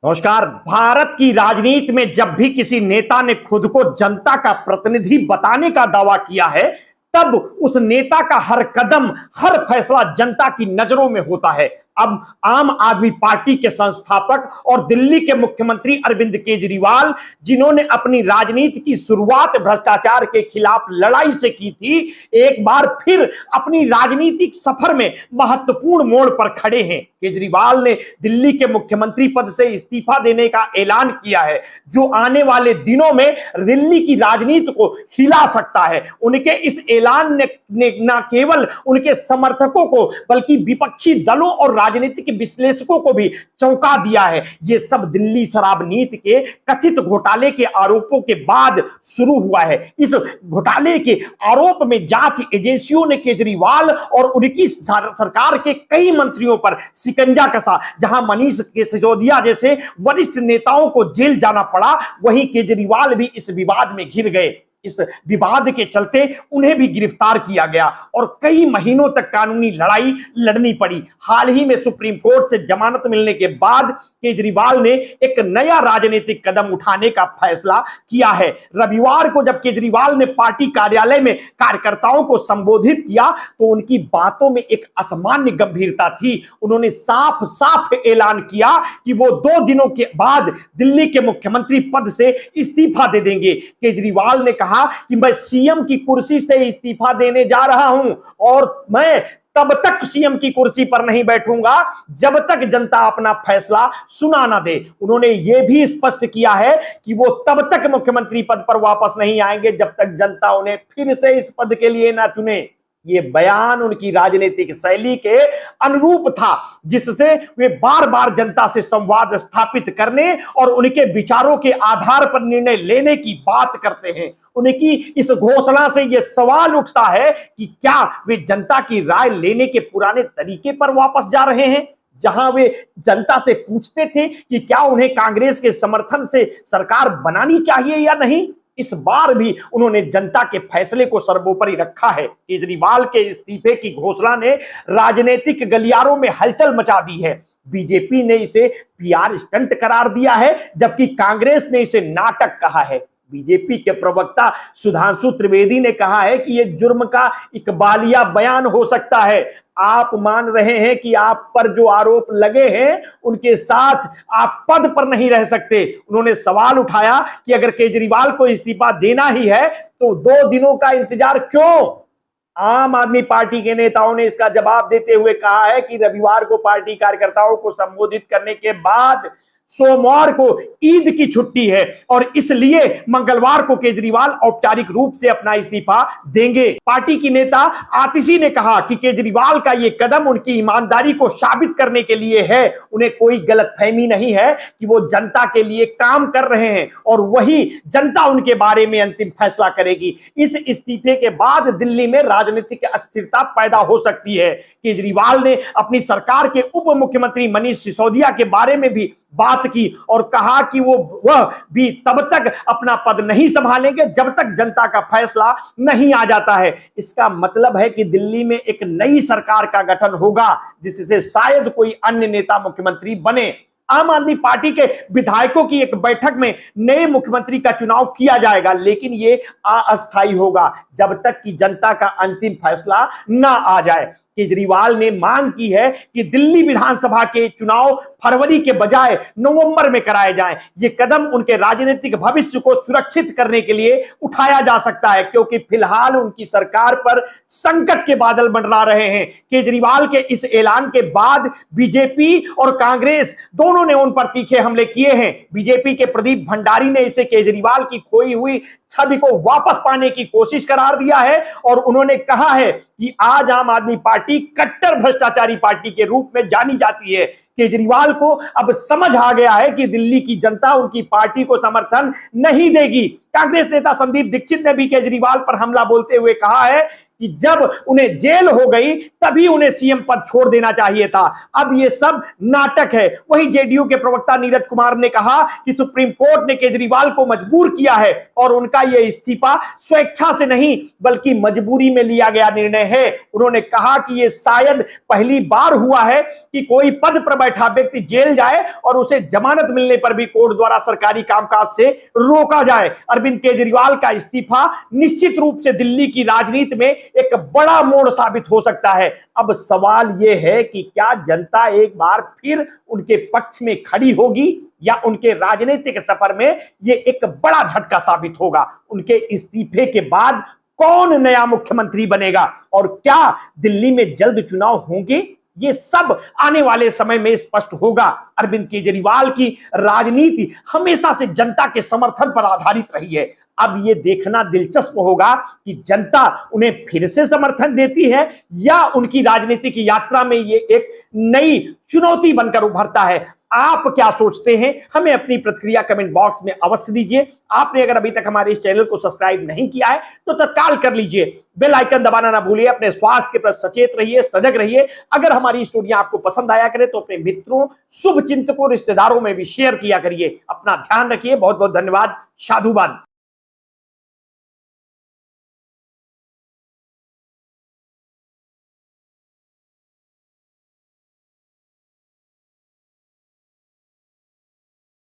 नमस्कार। भारत की राजनीति में जब भी किसी नेता ने खुद को जनता का प्रतिनिधि बताने का दावा किया है, तब उस नेता का हर कदम, हर फैसला जनता की नजरों में होता है। अब आम आदमी पार्टी के संस्थापक और दिल्ली के मुख्यमंत्री अरविंद केजरीवाल, जिन्होंने अपनी राजनीति की शुरुआत भ्रष्टाचार के खिलाफ लड़ाई से की थी, एक बार फिर अपनी राजनीतिक सफर में महत्वपूर्ण मोड़ पर खड़े हैं। केजरीवाल ने दिल्ली के मुख्यमंत्री पद से इस्तीफा देने का ऐलान किया है, जो आने वाले दिनों में दिल्ली की राजनीति को हिला सकता है। उनके इस ऐलान ने न केवल उनके समर्थकों को बल्कि विपक्षी दलों और राजनीतिक विश्लेषकों को भी चौंका दिया है। यह सब दिल्ली शराब नीति के कथित घोटाले के आरोपों के बाद शुरू हुआ है। इस घोटाले के आरोप में जांच एजेंसियों ने केजरीवाल और उनकी सरकार के कई मंत्रियों पर शिकंजा कसा। जहां मनीष सिसोदिया जैसे वरिष्ठ नेताओं को जेल जाना पड़ा, वहीं केजरीवाल भी इस विवाद में घिर गए। इस विवाद के चलते उन्हें भी गिरफ्तार किया गया और कई महीनों तक कानूनी लड़ाई लड़नी पड़ी। हाल ही में सुप्रीम कोर्ट से जमानत मिलने के बाद केजरीवाल ने एक नया राजनीतिक कदम उठाने का फैसला किया है। रविवार को जब केजरीवाल ने पार्टी कार्यालय में कार्यकर्ताओं को संबोधित किया, तो उनकी बातों में एक असामान्य गंभीरता थी। उन्होंने साफ साफ ऐलान किया कि वो 2 दिनों के बाद दिल्ली के मुख्यमंत्री पद से इस्तीफा दे देंगे। केजरीवाल ने कहा कि मैं सीएम की कुर्सी से इस्तीफा देने जा रहा हूं और मैं तब तक सीएम की कुर्सी पर नहीं बैठूंगा जब तक जनता अपना फैसला सुना ना दे। उन्होंने यह भी स्पष्ट किया है कि वो तब तक मुख्यमंत्री पद पर वापस नहीं आएंगे जब तक जनता उन्हें फिर से इस पद के लिए ना चुने। ये बयान उनकी राजनीतिक शैली के अनुरूप था, जिससे वे बार बार जनता से संवाद स्थापित करने और उनके विचारों के आधार पर निर्णय लेने की बात करते हैं। उनकी इस घोषणा से यह सवाल उठता है कि क्या वे जनता की राय लेने के पुराने तरीके पर वापस जा रहे हैं, जहां वे जनता से पूछते थे कि क्या उन्हें कांग्रेस के समर्थन से सरकार बनानी चाहिए या नहीं। इस बार भी उन्होंने जनता के फैसले को सर्वोपरि रखा है। केजरीवाल के इस्तीफे की घोषणा ने राजनीतिक गलियारों में हलचल मचा दी है। बीजेपी ने इसे पीआर स्टंट करार दिया है, जबकि कांग्रेस ने इसे नाटक कहा है। बीजेपी के प्रवक्ता सुधांशु त्रिवेदी ने कहा है कि यह जुर्म का इकबालिया बयान हो सकता है। आप मान रहे हैं कि आप पर जो आरोप लगे हैं उनके साथ आप पद पर नहीं रह सकते। उन्होंने सवाल उठाया कि अगर केजरीवाल को इस्तीफा देना ही है तो 2 दिनों का इंतजार क्यों। आम आदमी पार्टी के नेताओं ने इसका जवाब देते हुए कहा है कि रविवार को पार्टी कार्यकर्ताओं को संबोधित करने के बाद सोमवार को ईद की छुट्टी है और इसलिए मंगलवार को केजरीवाल औपचारिक रूप से अपना इस्तीफा देंगे। पार्टी की नेता आतिशी ने कहा कि केजरीवाल का यह कदम उनकी ईमानदारी को साबित करने के लिए है। उन्हें कोई गलतफहमी नहीं है कि वो जनता के लिए काम कर रहे हैं और वही जनता उनके बारे में अंतिम फैसला करेगी। इस इस्तीफे के बाद दिल्ली में राजनीतिक अस्थिरता पैदा हो सकती है। केजरीवाल ने अपनी सरकार के उप मुख्यमंत्री मनीष सिसोदिया के बारे में भी बात की और कहा कि वह भी तब तक अपना पद नहीं संभालेंगे जब तक जनता का फैसला नहीं आ जाता है। इसका मतलब है कि दिल्ली में एक नई सरकार का गठन होगा, जिससे शायद कोई अन्य नेता मुख्यमंत्री बने। आम आदमी पार्टी के विधायकों की एक बैठक में नए मुख्यमंत्री का चुनाव किया जाएगा, लेकिन यह अस्थायी होगा जब तक कि जनता का अंतिम फैसला ना आ जाए। केजरीवाल ने मांग की है कि दिल्ली विधानसभा के चुनाव फरवरी के बजाय नवंबर में कराए जाएं। ये कदम उनके राजनीतिक भविष्य को सुरक्षित करने के लिए उठाया जा सकता है, क्योंकि फिलहाल उनकी सरकार पर संकट के बादल मंडरा रहे हैं। केजरीवाल के इस ऐलान के बाद बीजेपी और कांग्रेस दोनों ने उन पर तीखे हमले किए हैं। बीजेपी के प्रदीप भंडारी ने इसे केजरीवाल की खोई हुई छवि को वापस पाने की कोशिश करार दिया है और उन्होंने कहा है कि आज आम आदमी पार्टी कट्टर भ्रष्टाचारी पार्टी के रूप में जानी जाती है। केजरीवाल को अब समझ आ गया है कि दिल्ली की जनता उनकी पार्टी को समर्थन नहीं देगी। कांग्रेस नेता संदीप दीक्षित ने भी केजरीवाल पर हमला बोलते हुए कहा है कि जब उन्हें जेल हो गई तभी उन्हें सीएम पद छोड़ देना चाहिए था। अब ये सब नाटक है। वहीं जेडीयू के प्रवक्ता नीरज कुमार ने कहा कि सुप्रीम कोर्ट ने केजरीवाल को मजबूर किया है और उनका यह इस्तीफा स्वेच्छा से नहीं बल्कि मजबूरी में लिया गया निर्णय है। उन्होंने कहा कि यह शायद पहली बार हुआ है कि कोई पद पर बैठा व्यक्ति जेल जाए और उसे जमानत मिलने पर भी कोर्ट द्वारा सरकारी कामकाज से रोका जाए। अरविंद केजरीवाल का इस्तीफा निश्चित रूप से दिल्ली की राजनीति में एक बड़ा मोड़ साबित हो सकता है। अब सवाल यह है कि क्या जनता एक बार फिर उनके पक्ष में खड़ी होगी या उनके राजनीतिक सफर में यह एक बड़ा झटका साबित होगा। उनके इस्तीफे के बाद कौन नया मुख्यमंत्री बनेगा और क्या दिल्ली में जल्द चुनाव होंगे, ये सब आने वाले समय में स्पष्ट होगा। अरविंद केजरीवाल की राजनीति हमेशा से जनता के समर्थन पर आधारित रही है। अब यह देखना दिलचस्प होगा कि जनता उन्हें फिर से समर्थन देती है या उनकी राजनीतिक यात्रा में यह एक नई चुनौती बनकर उभरता है। आप क्या सोचते हैं? हमें अपनी प्रतिक्रिया कमेंट बॉक्स में अवश्य दीजिए। आपने अगर अभी तक हमारे इस चैनल को सब्सक्राइब नहीं किया है तो तत्काल कर लीजिए। बेल आइकन दबाना ना भूलिए। अपने स्वास्थ्य के प्रति सचेत रहिए, सजग रहिए। अगर हमारी स्टोरियां आपको पसंद आया करे तो अपने मित्रों, शुभ चिंतकों, रिश्तेदारों में भी शेयर किया करिए। अपना ध्यान रखिए। बहुत बहुत धन्यवाद। साधुवाद।